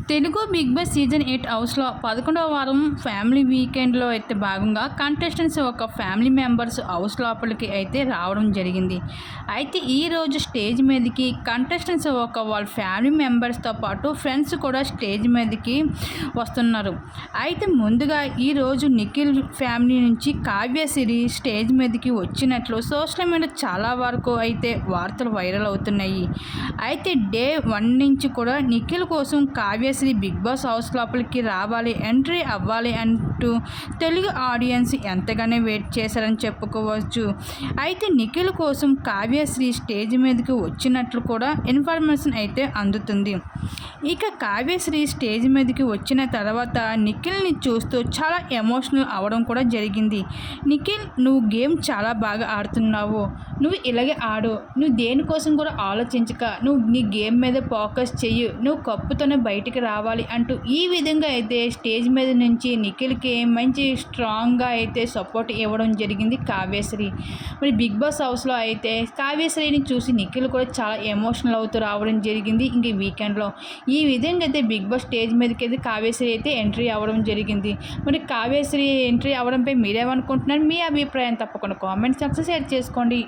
Telugu big boss season 8 హౌస్‌లో 11వ వారం family వీకెండ్‌లో అయితే భాగంగా కంటెస్టెంట్స్ ఒక ఫ్యామిలీ మెంబర్స్ హౌస్ లోపలికి అయితే రావడం జరిగింది. అయితే ఈరోజు స్టేజ్ మీదకి కంటెస్టెంట్స్ వాళ్ళ ఫ్యామిలీ మెంబర్స్‌తో పాటు ఫ్రెండ్స్ కూడా స్టేజ్ మీదకి వస్తున్నారు. అయితే ముందుగా ఈరోజు నిఖిల్ ఫ్యామిలీ నుంచి కావ్యశ్రీ స్టేజ్ మీదకి వచ్చినట్లు సోషల్ మీడియా చాలా వరకు అయితే వార్తలు వైరల్ అవుతున్నాయి. అయితే డే 1 నుంచి కూడా నిఖిల్ కోసం కావ్యశ్రీ బిగ్ బాస్ హౌస్ లోపలికి రావాలి, ఎంట్రీ అవ్వాలి అంటూ తెలుగు ఆడియన్స్ ఎంతగానో వెయిట్ చేశారని చెప్పుకోవచ్చు. అయితే నిఖిల్ కోసం కావ్యశ్రీ స్టేజ్ మీదకి వచ్చినట్లు కూడా ఇన్ఫర్మేషన్ అయితే అందుతుంది. ఇక కావ్యశ్రీ స్టేజ్ మీదకి వచ్చిన తర్వాత నిఖిల్ని చూస్తూ చాలా ఎమోషనల్ అవ్వడం కూడా జరిగింది. నిఖిల్, నువ్వు గేమ్ చాలా బాగా ఆడుతున్నావు, నువ్వు ఇలాగే ఆడు, నువ్వు దేనికోసం కూడా ఆలోచించక నువ్వు నీ గేమ్ మీద ఫోకస్ చెయ్యి, నువ్వు కప్పుతోనే బయటికి రావాలి అంటూ ఈ విధంగా అయితే స్టేజ్ మీద నుంచి నిఖిల్కి మంచి స్ట్రాంగ్గా అయితే సపోర్ట్ ఇవ్వడం జరిగింది కావ్యశ్రీ. మరి బిగ్ బాస్ హౌస్లో అయితే కావ్యశ్రీని చూసి నిఖిల్ కూడా చాలా ఎమోషనల్ అవుతూ రావడం జరిగింది. ఇంక వీకెండ్లో ఈ విధంగా అయితే బిగ్ బాస్ స్టేజ్ మీదకి అయితే కావ్యశ్రీ అయితే ఎంట్రీ అవ్వడం జరిగింది. మరి కావ్యశ్రీ ఎంట్రీ అవ్వడంపై మీరేమనుకుంటున్నారు? మీ అభిప్రాయం తప్పకుండా కామెంట్ సెక్షన్ షేర్ చేసుకోండి.